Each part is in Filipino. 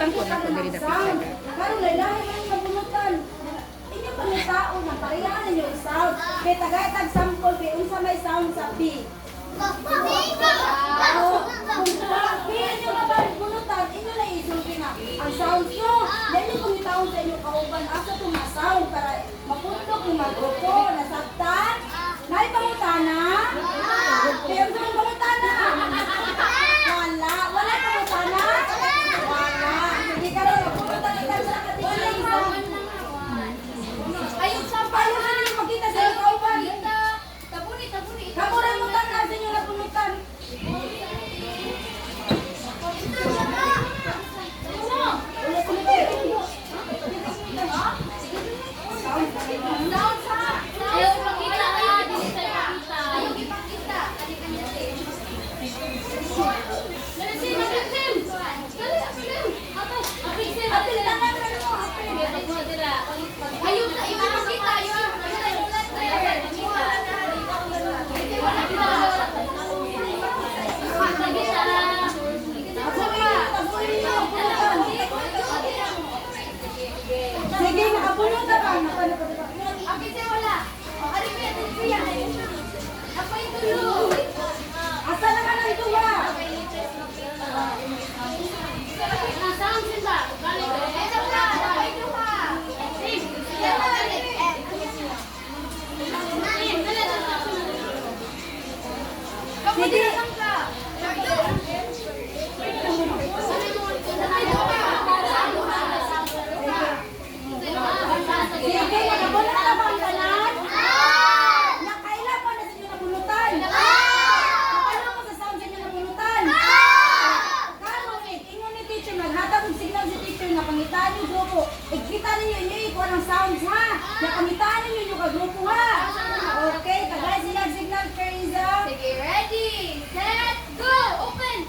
Pangkot ako diri dapit taga. Karon lahi man mabunutan. Inyo pa ni tao na parehan ninyo sound. Kay tagatag sample kay unsa may sound sa B. Kung inyo mabunutan, inyo na isulti na. Ang sound nyo, dahil kung itawag sa inyo kauban, asa itong sound para mapuntok yung magrupo, nasabtan. Naipangutana? Kaya sa mga pangutana? Wala pangutana? Wala. Hindi ka rin mapunta na sa katigil. Ayun sa payo na ninyo makita sa inyo kauban. Tabuni. Kamuran mo tan sa inyo napunutan. Sige, nakapunod na ba? Akin siya wala. Ari ko yan, ako yung tulo. Asa na ka ng tuwa? Sound sila. Ito ka, ito ka. Sige. Sige, nakabulat na ba ang tanan? Nakailan mo na sa inyo nabulutan? Nakailan mo sa sound sa inyo nabulutan? Karon, ingon ni teacher, naghatag ng signal si teacher na pangitaan yung grupo. Ikita ninyo inyo ikuha ng sounds ha. Na pangitaan ninyo yung kagrupo ha. Okay, tagay silang signal, Teresa. Sige, ready, set, go, open!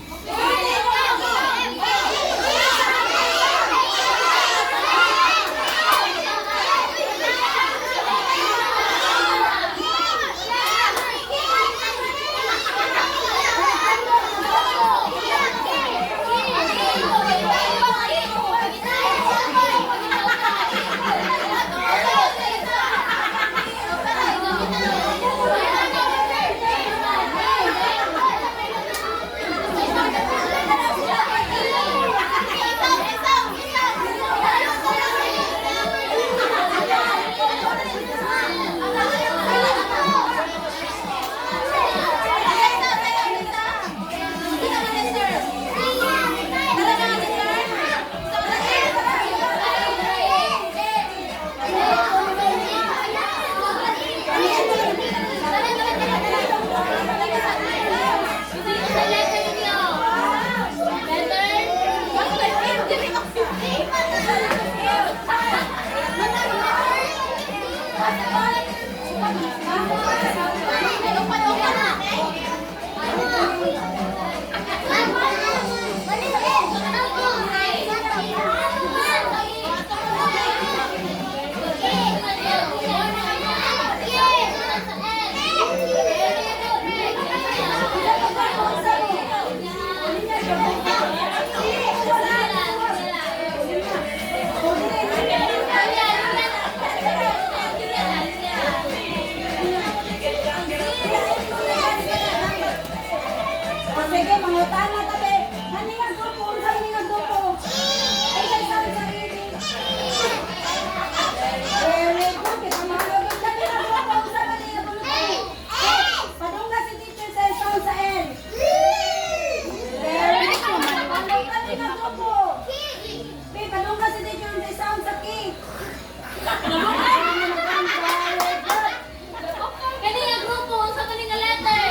Sige, mangutan na tabi. Haningan grupo, unsa haningan grupo? Ay, sa sarili. Very good. Kita mahalo. Haningan grupo, unsa haningan grupo? Padungga si teacher sa sound sa L. Very good. Haningan grupo. Padungga si teacher sa sound sa K. Kanina grupo, unsa kanina letter?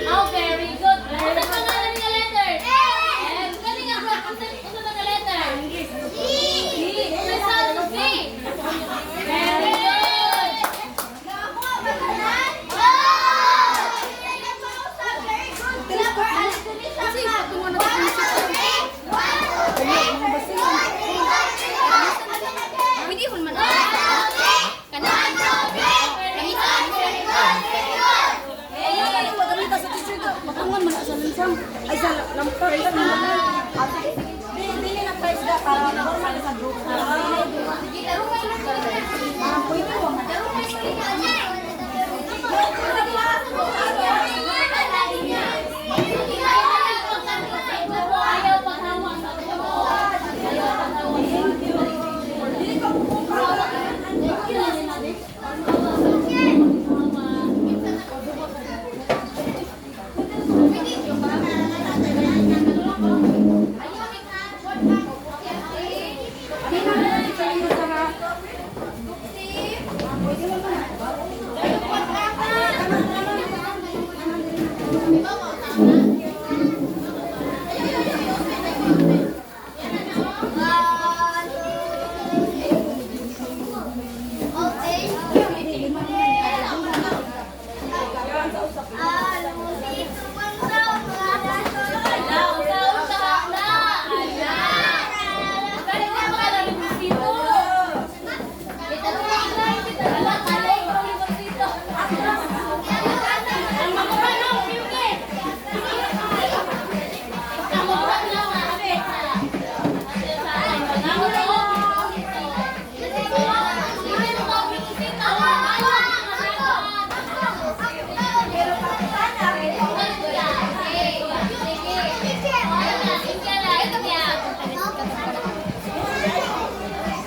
Oh, very good. Unsa pangalan nga letter? M. Kanina grupo, unsa nga letter? C. Unsa sound sa C? Very good. Pwede hun man. Kanan. Magamit sa teacher ko. Matungan man sa lansang. Ay sa lampar. Dili na price ka para normal sa group. Sige, tarungan lang sila. Pwede mo. Tarungan sila. Ayaw paghawa sa grupo. Ayaw paghawa sa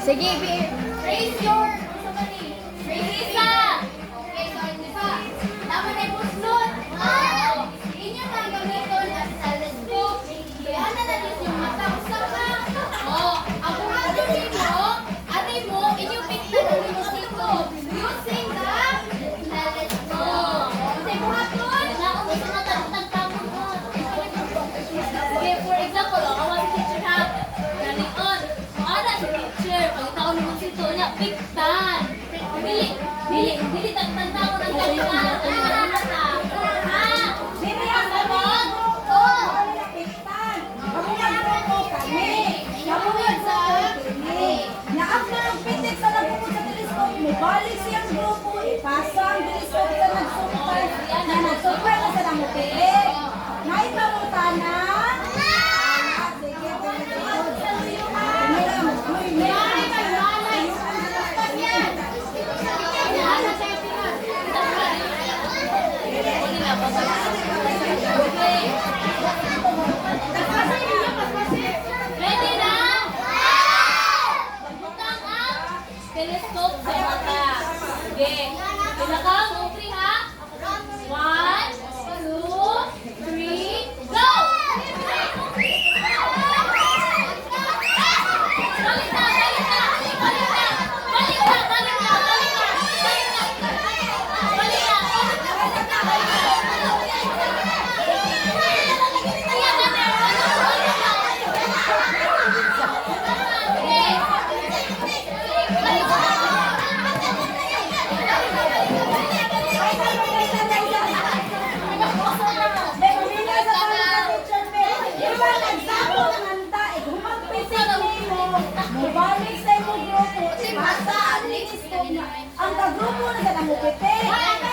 Sige, raise your raise isa. Okay, so isa. Dapat ay puslot. Inyo na gamiton as salad book. Kaya na natin yung mata. Usa ka. Ang ate mo, inyo pikta ng musiko. Using the salad book. Kasi buhaton. Naon sa natagtagtapon mo. Okay, for example, awan si teacher ha. Ganito. Ada si teacher. Pagkataon mo sito niya, piktan. Dili tagtanda ko ng kalitan. Ha? Dili ang gamot. Balik siyang grupo, ipasa ang teleskop sa nagsupay, na nagsupay na sa namupilit. Naipamutana. Sige, Ready na? Magbutang ang telescope sa mata. Sige. Pinakang ukri ha? 1, 2, 3, go! Balik na! Mubalik sa imong grupo, ipasa ang teleskop na ang kagrupo na sa namupilit.